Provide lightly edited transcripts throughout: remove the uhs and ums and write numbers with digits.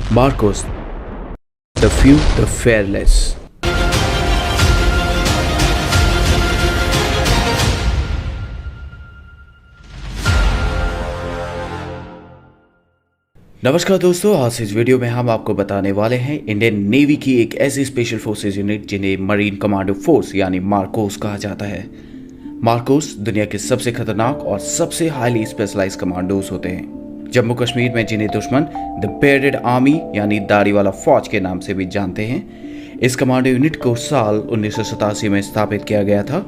Marcos, the few, the fearless. नमस्कार दोस्तों, आज इस वीडियो में हम आपको बताने वाले हैं इंडियन नेवी की एक ऐसी स्पेशल फोर्सेस यूनिट जिन्हें मरीन कमांडो फोर्स यानी मार्कोस कहा जाता है। मार्कोस दुनिया के सबसे खतरनाक और सबसे हाईली स्पेशलाइज कमांडोज होते हैं। जम्मू कश्मीर में जिन्हें दुश्मन द बेयर्डेड आर्मी यानी दाढ़ी वाला फौज के नाम से भी जानते हैं, इस कमांडो यूनिट को साल 1987 में स्थापित किया गया था।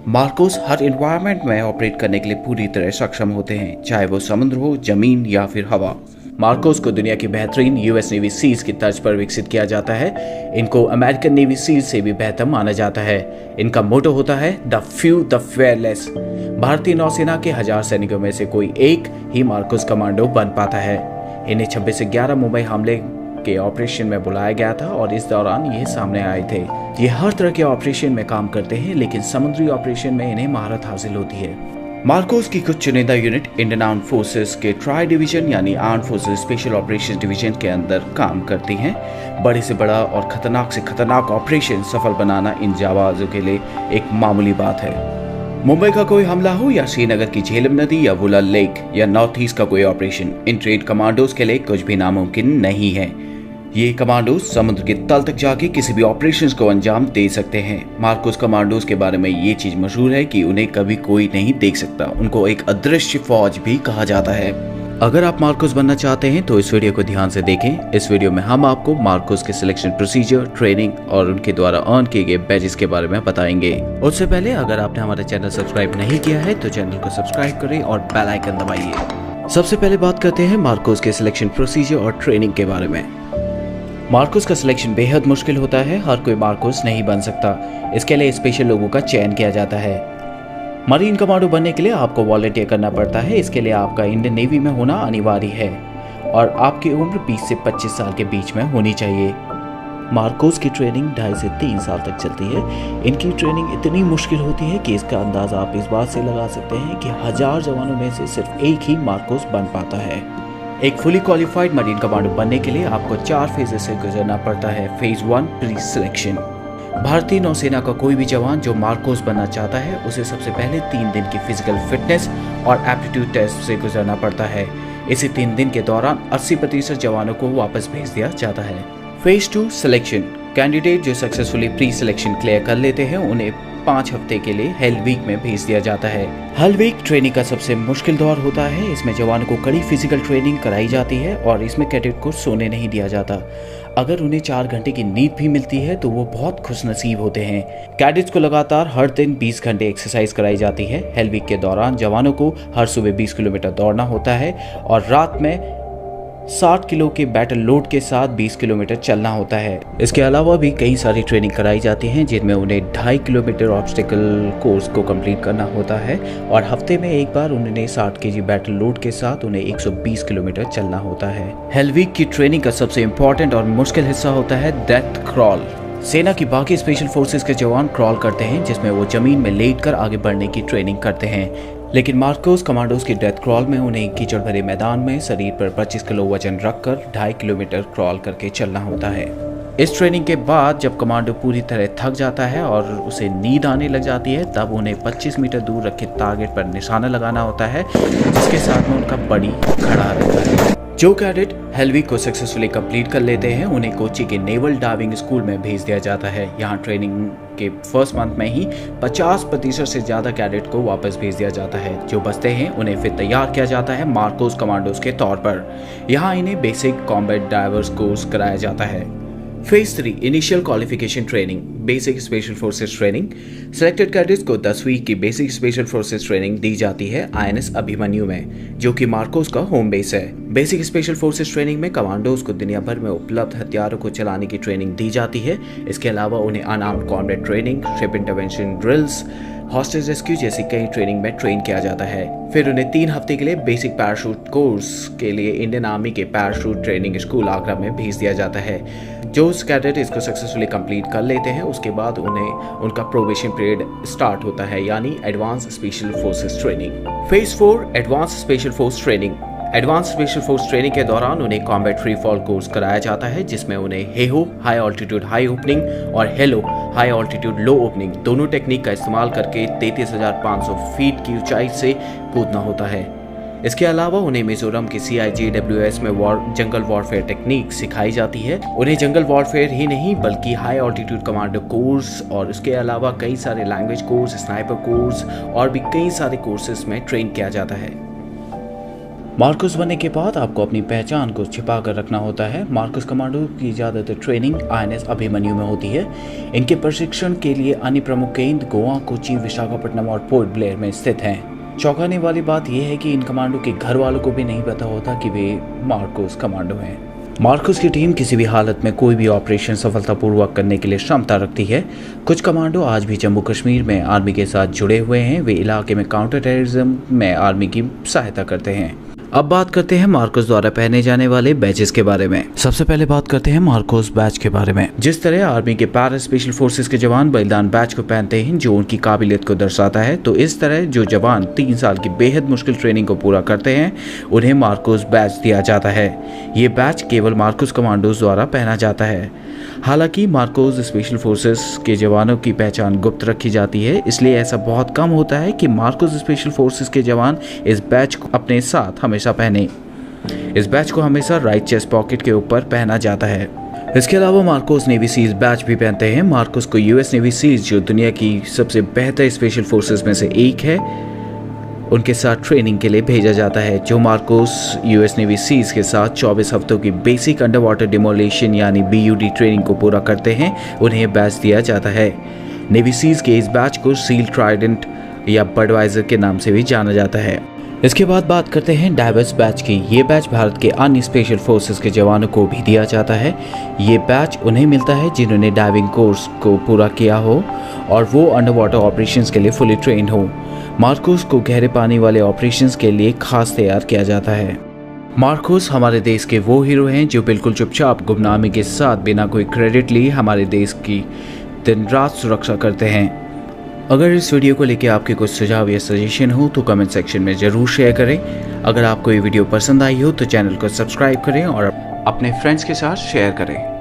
मार्कोस हर एनवायरनमेंट में ऑपरेट करने के लिए पूरी तरह सक्षम होते हैं, चाहे वो समुद्र हो, जमीन या फिर हवा। मार्कोस को दुनिया की बेहतरीन यूएस नेवी सील्स की तर्ज पर विकसित किया जाता है। इनको अमेरिकन नेवी सील्स से भी बेहतर माना जाता है। इनका मोटो होता है द फ्यू द फेयरलेस। भारतीय नौसेना के 1000 सैनिकों में से कोई एक ही मार्कोस कमांडो बन पाता है। इन्हें 26 से 11 मुंबई हमले के ऑपरेशन में बुलाया गया था और इस दौरान ये सामने आए थे। ये हर तरह के ऑपरेशन में काम करते हैं, लेकिन समुद्री ऑपरेशन में इन्हें महारत हासिल होती है। मार्कोस की कुछ चुनिंदा यूनिट इंडियन आर्म फोर्सेस के ट्राई डिवीजन यानी arm forces special operation division के अंदर काम करती हैं। बड़े से बड़ा और खतरनाक से खतरनाक ऑपरेशन सफल बनाना इन जाबाजों के लिए एक मामूली बात है। मुंबई का कोई हमला हो या श्रीनगर की झेलम नदी या वुलर लेक या नॉर्थ ईस्ट का कोई ऑपरेशन, इन ट्रेड कमांडोज के लिए कुछ भी नामुमकिन नहीं है। ये कमांडोज समुद्र के तल तक जाके किसी भी ऑपरेशंस को अंजाम दे सकते हैं। मार्कोस कमांडोज के बारे में ये चीज मशहूर है कि उन्हें कभी कोई नहीं देख सकता। उनको एक अदृश्य फौज भी कहा जाता है। अगर आप मार्कोस बनना चाहते हैं तो इस वीडियो को ध्यान से देखें। इस वीडियो में हम आपको मार्कोस के सिलेक्शन प्रोसीजर, ट्रेनिंग और उनके द्वारा अर्न किए गए बैजेस के बारे में बताएंगे। उससे पहले अगर आपने हमारा चैनल सब्सक्राइब नहीं किया है तो चैनल को सब्सक्राइब करें और बेल आइकन दबाइए। सबसे पहले बात करते हैं मार्कोस के सिलेक्शन प्रोसीजर और ट्रेनिंग के बारे में। मार्कोस का सिलेक्शन बेहद मुश्किल होता है। हर कोई मार्कोस नहीं बन सकता। इसके लिए स्पेशल लोगों का चयन किया जाता है। मरीन कमांडो बनने के लिए आपको वॉलंटियर करना पड़ता है। इसके लिए आपका इंडियन नेवी में होना अनिवार्य है और आपकी उम्र 20 से 25 साल के बीच में होनी चाहिए। मार्कोस की ट्रेनिंग 2.5 से 3 साल तक चलती है। इनकी ट्रेनिंग इतनी मुश्किल होती है कि इसका अंदाजा आप इस बात से लगा सकते हैं कि 1000 जवानों में से सिर्फ एक ही मार्कोस बन पाता है। एक फुली क्वालिफाइड मरीन कमांडो बनने के लिए आपको 4 फेजेस से गुजरना पड़ता है। Phase 1 pre selection. भारतीय नौसेना का कोई भी जवान जो मार्कोस बनना चाहता है उसे सबसे पहले 3 दिन की फिजिकल फिटनेस और एप्टीट्यूड टेस्ट से गुजरना पड़ता है। इसी 3 दिन के दौरान 80% जवानों को वापस भेज दिया जाता है। Phase 2 selection. कैंडिडेट जो सक्सेसफुली प्री सिलेक्शन क्लियर कर लेते हैं उन्हें 5 हफ्ते के लिए हेल वीक में भेज दिया जाता है। हेल वीक ट्रेनिंग का सबसे मुश्किल दौर होता है। इसमें जवानों को कड़ी फिजिकल ट्रेनिंग कराई जाती है और इसमें कैडेट को सोने नहीं दिया जाता। अगर उन्हें 4 घंटे की नींद भी मिलती है तो वो बहुत खुशनसीब होते हैं। कैडेट्स को लगातार हर दिन 20 घंटे एक्सरसाइज कराई जाती है। हेल वीक के दौरान जवानों को हर सुबह 20 किलोमीटर दौड़ना होता है और रात में 60 किलो के बैटल लोड के साथ 20 किलोमीटर चलना होता है। इसके अलावा भी कई सारी ट्रेनिंग कराई जाती हैं जिनमें उन्हें 2.5 किलोमीटर ऑब्स्टिकल कोर्स को कंप्लीट करना होता है और हफ्ते में एक बार उन्हें 60 केजी बैटल लोड के साथ उन्हें 120 किलोमीटर चलना होता है। हेल वीक की ट्रेनिंग का सबसे इम्पोर्टेंट और मुश्किल हिस्सा होता है डेथ क्रॉल। सेना की बाकी स्पेशल फोर्सेस के जवान क्रॉल करते हैं जिसमें वो जमीन में लेटकर आगे बढ़ने की ट्रेनिंग करते हैं, लेकिन मार्कोस कमांडोज की डेथ क्रॉल में उन्हें कीचड़ भरे मैदान में शरीर पर 25 किलो वजन रखकर 2.5 किलोमीटर क्रॉल करके चलना होता है। इस ट्रेनिंग के बाद जब कमांडो पूरी तरह थक जाता है और उसे नींद आने लग जाती है तब उन्हें 25 मीटर दूर रखे टारगेट पर निशाना लगाना होता है जिसके साथ में उनका बड़ी खड़ा रहता है। जो कैडेट हेल वीक को सक्सेसफुली कंप्लीट कर लेते हैं उन्हें कोची के नेवल डाइविंग स्कूल में भेज दिया जाता है। यहाँ ट्रेनिंग के फर्स्ट मंथ में ही 50% से ज्यादा कैडेट को वापस भेज दिया जाता है। जो बचते हैं उन्हें फिर तैयार किया जाता है मार्कोस कमांडोज के तौर पर। यहाँ इन्हें बेसिक कॉम्बैट डाइवर्स कोर्स कराया जाता है। Phase 3 initial qualification training, basic special forces training. Selected cadets को 10 वीक की बेसिक स्पेशल फोर्सेस ट्रेनिंग दी जाती है INS अभिमन्यु में, जो कि मार्कोस का होम बेस है। बेसिक स्पेशल फोर्सेस ट्रेनिंग में कमांडोज को दुनिया भर में उपलब्ध हथियारों को चलाने की ट्रेनिंग दी जाती है। इसके अलावा उन्हें unarmoured combat training, ship intervention drills, hostage rescue जैसी कई ट्रेनिंग में ट्रेन किया जाता है। फिर उन्हें 3 हफ्ते के लिए बेसिक पैराशूट कोर्स के लिए इंडियन आर्मी के पैराशूट ट्रेनिंग स्कूल आगरा में भेज दिया जाता है। जो कैडेट इसको सक्सेसफुली कंप्लीट कर लेते हैं उसके बाद उन्हें उनका प्रोबेशन पीरियड स्टार्ट होता है, यानी advance special forces training. Phase 4 advance special force training. Advance special force training के दौरान उन्हें कॉम्बैट फ्री फॉल कोर्स कराया जाता है, जिसमें उन्हें Heyhoe high altitude high opening और हेलो हाई ऑल्टीट्यूड लो ओपनिंग दोनों टेक्निक का इस्तेमाल करके 33,500 फीट की ऊंचाई से कूदना होता है। इसके अलावा उन्हें मिजोरम की CIJWS में जंगल वॉरफेयर टेक्निक सिखाई जाती है। उन्हें जंगल वॉरफेयर ही नहीं बल्कि हाई ऑल्टीट्यूड कमांडो कोर्स और उसके अलावा कई सारे लैंग्वेज कोर्स, स्नाइपर कोर्स और भी कई सारे कोर्सेज में ट्रेन किया जाता है। मार्कोस बनने के बाद आपको अपनी पहचान को छिपा कर रखना होता है। मार्कोस कमांडो की ज़्यादातर ट्रेनिंग INS अभिमन्यु में होती है। इनके प्रशिक्षण के लिए अन्य प्रमुख केंद्र गोवा, कोची, विशाखापट्टनम और पोर्ट ब्लेयर में स्थित हैं। चौंकाने वाली बात यह है कि इन कमांडो के घर वालों को भी नहीं पता होता कि वे मार्कोस कमांडो हैं। मार्कोस की टीम किसी भी हालत में कोई भी ऑपरेशन सफलतापूर्वक करने के लिए क्षमता रखती है। कुछ कमांडो आज भी जम्मू कश्मीर में आर्मी के साथ जुड़े हुए हैं। वे इलाके में काउंटर टेररिज्म में आर्मी की सहायता करते हैं। अब बात करते हैं मार्कोस द्वारा पहने जाने वाले बैचेस के बारे में। सबसे पहले बात करते हैं मार्कोस बैच के बारे में। जिस तरह आर्मी के पैरा स्पेशल फोर्सेस के जवान बलिदान बैच को पहनते हैं जो उनकी काबिलियत को दर्शाता है, तो इस तरह जो जवान 3 साल की बेहद मुश्किल ट्रेनिंग को पूरा करते हैं उन्हें मार्कोस बैच दिया जाता है। ये बैच केवल मार्कोस कमांडोज द्वारा पहना जाता है। हालांकि मार्कोस स्पेशल फोर्सेस के जवानों की पहचान गुप्त रखी जाती है, इसलिए ऐसा बहुत कम होता है कि मार्कोस स्पेशल फोर्सेस के जवान इस बैच को अपने साथ हमेशा पहने। इस बैच को हमेशा राइट चेस्ट पॉकेट के ऊपर पहना जाता है। इसके अलावा मार्कोस नेवी सीज बैच भी पहनते हैं। मार्कोस को US नेवी सीज, जो दुनिया की सबसे बेहतर स्पेशल फोर्सेस में से एक है, उनके साथ ट्रेनिंग के लिए भेजा जाता है। जो मार्कोस US नेवी सीज के साथ 24 हफ्तों की बेसिक अंडर वाटर डिमोलेशन यानी BUD ट्रेनिंग को पूरा करते हैं, उन्हें बैच दिया जाता है। नेवी सीज के इस बैच को सील ट्राइडेंट या बडवाइजर के नाम से भी जाना जाता है। इसके बाद बात करते हैं डाइवर्स बैच की। ये बैच भारत के अन्य स्पेशल फोर्सेस के जवानों को भी दिया जाता है। ये बैच उन्हें मिलता है जिन्होंने डाइविंग कोर्स को पूरा किया हो और वो अंडर वाटर ऑपरेशंस के लिए फुली ट्रेन हो। मार्कोस को गहरे पानी वाले ऑपरेशंस के लिए खास तैयार किया जाता है। मार्कोस हमारे देश के वो हीरो हैं जो बिल्कुल चुपचाप गुमनामी के साथ बिना कोई क्रेडिट लिए हमारे देश की दिन रात सुरक्षा करते हैं। अगर इस वीडियो को लेकर आपके कुछ सुझाव या सजेशन हो तो कमेंट सेक्शन में ज़रूर शेयर करें। अगर आपको ये वीडियो पसंद आई हो तो चैनल को सब्सक्राइब करें और अपने फ्रेंड्स के साथ शेयर करें।